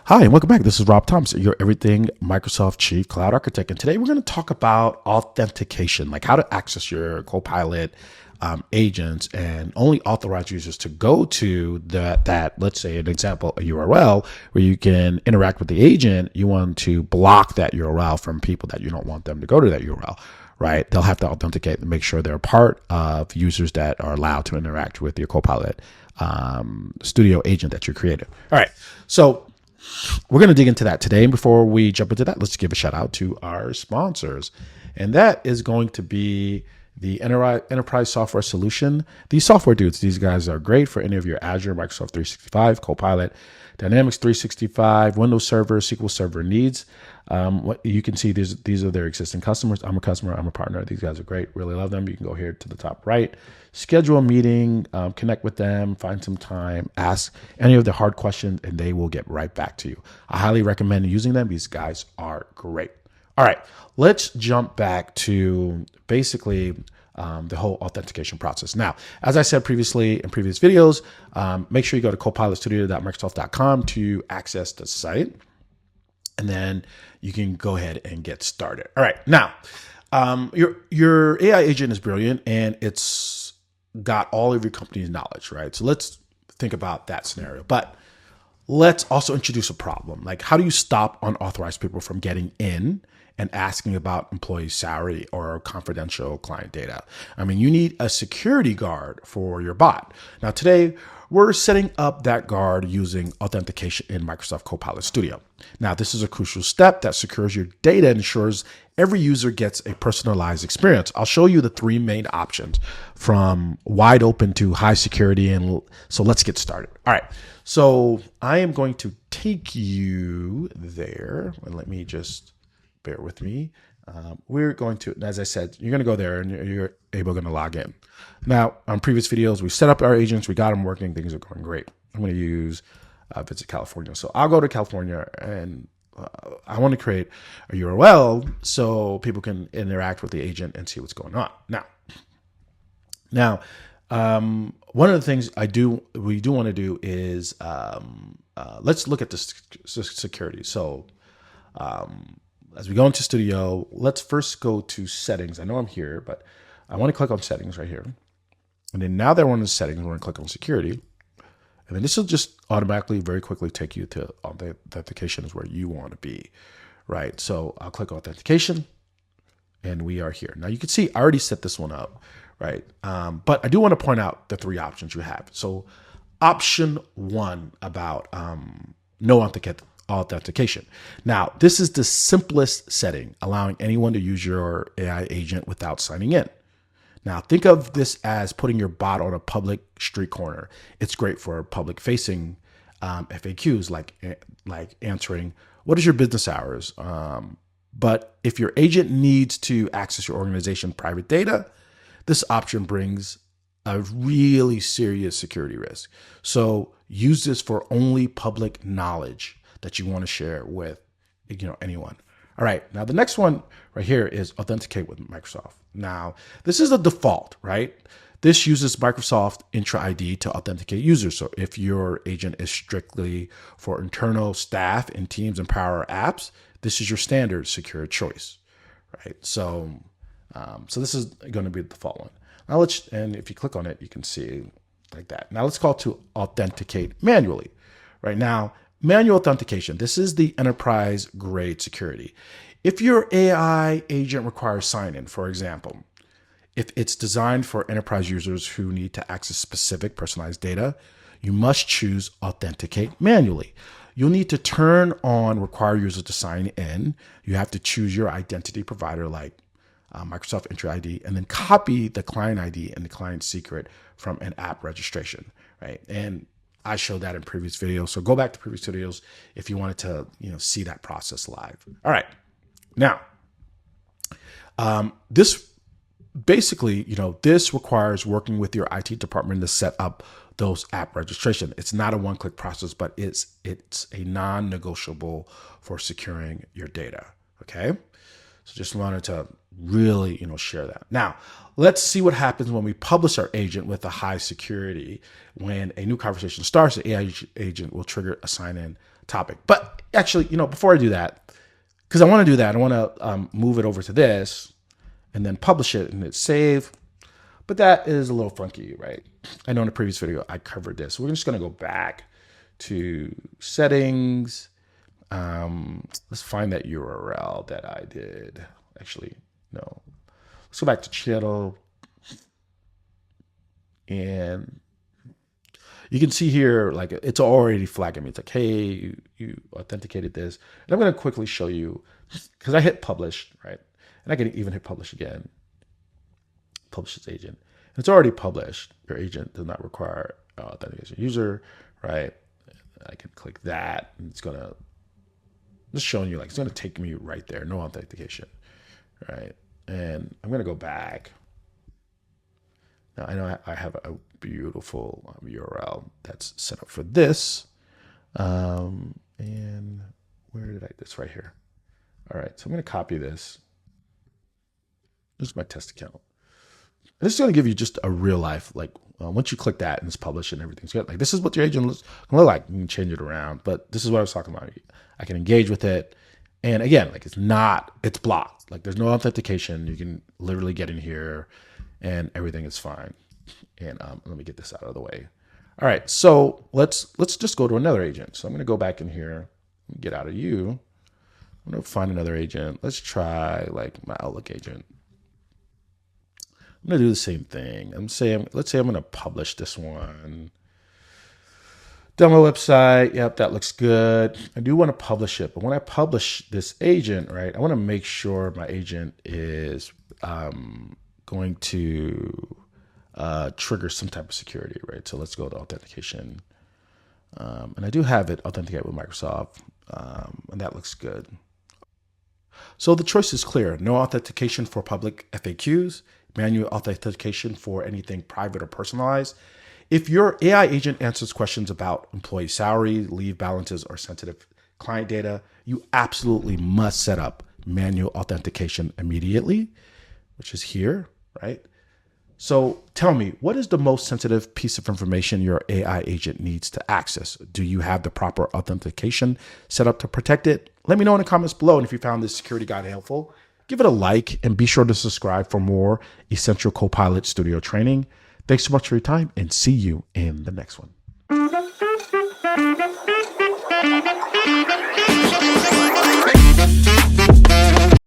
Hi, and welcome back. This is Rob Thomas, your Everything Microsoft Chief Cloud Architect. And today we're going to talk about authentication, like how to access your Copilot agents and only authorize users to go to that, let's say an example, a URL where you can interact with the agent. You want to block that URL from people that you don't want them to go to that URL, right? They'll have to authenticate and make sure they're part of users that are allowed to interact with your Copilot Studio agent that you created. All right. So we're going to dig into that today. And before we jump into that, let's give a shout out to our sponsors. And that is going to be the Enterprise Software Solution. These software dudes, these guys are great for any of your Azure, Microsoft 365, Copilot, Dynamics 365, Windows Server, SQL Server needs. What you can see, these are their existing customers. I'm a customer. I'm a partner. These guys are great. Really love them. You can go here to the top right, schedule a meeting, connect with them, find some time, ask any of the hard questions, and they will get right back to you. I highly recommend using them. These guys are great. All right, let's jump back to basically the whole authentication process. Now, as I said previously in previous videos, make sure you go to copilotstudio.microsoft.com to access the site. And then you can go ahead and get started. All right, now, your AI agent is brilliant and it's got all of your company's knowledge, right? So let's think about that scenario. But let's also introduce a problem. Like, how do you stop unauthorized people from getting in and asking about employee salary or confidential client data? I mean, you need a security guard for your bot. Now, today, we're setting up that guard using authentication in Microsoft Copilot Studio. Now, this is a crucial step that secures your data and ensures every user gets a personalized experience. I'll show you the three main options from wide open to high security. And so let's get started. All right. So I am going to take you there. And let me just bear with me. We're going to, as I said, you're going to go there and you're able to log in. Now, on previous videos, we set up our agents, we got them working, things are going great. I'm going to use visit California. So I'll go to California and I want to create a URL so people can interact with the agent and see what's going on. Now, one of the things we do want to do is let's look at the security. So as we go into Studio, let's first go to settings. I know I'm here, but I want to click on settings right here. And then now that we're in the settings, we're going to click on security. And then this will just automatically, very quickly take you to authentication is where you want to be, right? So I'll click authentication and we are here. Now you can see I already set this one up, right? But I do want to point out the three options you have. So option one about no authentication. Now, this is the simplest setting, allowing anyone to use your AI agent without signing in. Now, think of this as putting your bot on a public street corner. It's great for public facing FAQs, like answering, what is your business hours? But if your agent needs to access your organization's private data, this option brings a really serious security risk. So use this for only public knowledge that you want to share with anyone. All right, now the next one right here is authenticate with Microsoft. Now, this is a default, right? This uses Microsoft Entra ID to authenticate users. So if your agent is strictly for internal staff in Teams and Power Apps, this is your standard secure choice, right? So, so this is going to be the default one. Now and if you click on it, you can see like that. Now let's call to authenticate manually. Right now, manual authentication. This is the enterprise grade security. If your AI agent requires sign-in, for example, if it's designed for enterprise users who need to access specific personalized data, you must choose authenticate manually. You'll need to turn on require users to sign in. You have to choose your identity provider like Microsoft Entra ID, and then copy the client ID and the client secret from an app registration, right? And I showed that in previous videos. So go back to previous videos if you wanted to, see that process live. All right. Now, this basically, this requires working with your IT department to set up those app registration. It's not a one-click process, but it's a non-negotiable for securing your data. Okay. So just wanted to really, share that. Now, let's see what happens when we publish our agent with a high security. When a new conversation starts, the AI agent will trigger a sign-in topic. But actually, before I do that, because I want to do that, I want to move it over to this and then publish it and hit save. But that is a little funky, right? I know in the previous video I covered this. So we're just going to go back to settings. Let's find that URL that I did. Actually, no. Let's go back to channel. And you can see here, like it's already flagging me. It's like, hey, you authenticated this. And I'm going to quickly show you, because I hit publish, right? And I can even hit publish again. Publish this agent. And it's already published. Your agent does not require authentication user, right? I can click that, and it's going to, just showing you, like, it's going to take me right there. No authentication, right? And I'm going to go back. Now, I know I have a beautiful URL that's set up for this. And where did this right here. All right, so I'm going to copy this. This is my test account. And this is going to give you just a real life, like once you click that and it's published and everything's good, like this is what your agent looks like. You can change it around, but this is what I was talking about. I can engage with it. And again, like it's blocked. Like there's no authentication. You can literally get in here and everything is fine. And let me get this out of the way. All right, so let's just go to another agent. So I'm going to go back in here, get out of you. I'm going to find another agent. Let's try like my Outlook agent. I'm going to do the same thing. Let's say I'm going to publish this one. Demo website. Yep, that looks good. I do want to publish it, but when I publish this agent, right, I want to make sure my agent is going to trigger some type of security, right? So let's go to authentication. And I do have it authenticate with Microsoft, and that looks good. So the choice is clear. No authentication for public FAQs, manual authentication for anything private or personalized. If your AI agent answers questions about employee salary, leave balances, or sensitive client data, you absolutely must set up manual authentication immediately, which is here, right? So tell me, what is the most sensitive piece of information your AI agent needs to access? Do you have the proper authentication set up to protect it? Let me know in the comments below. And if you found this security guide helpful, give it a like and be sure to subscribe for more essential Copilot Studio training. Thanks so much for your time and see you in the next one.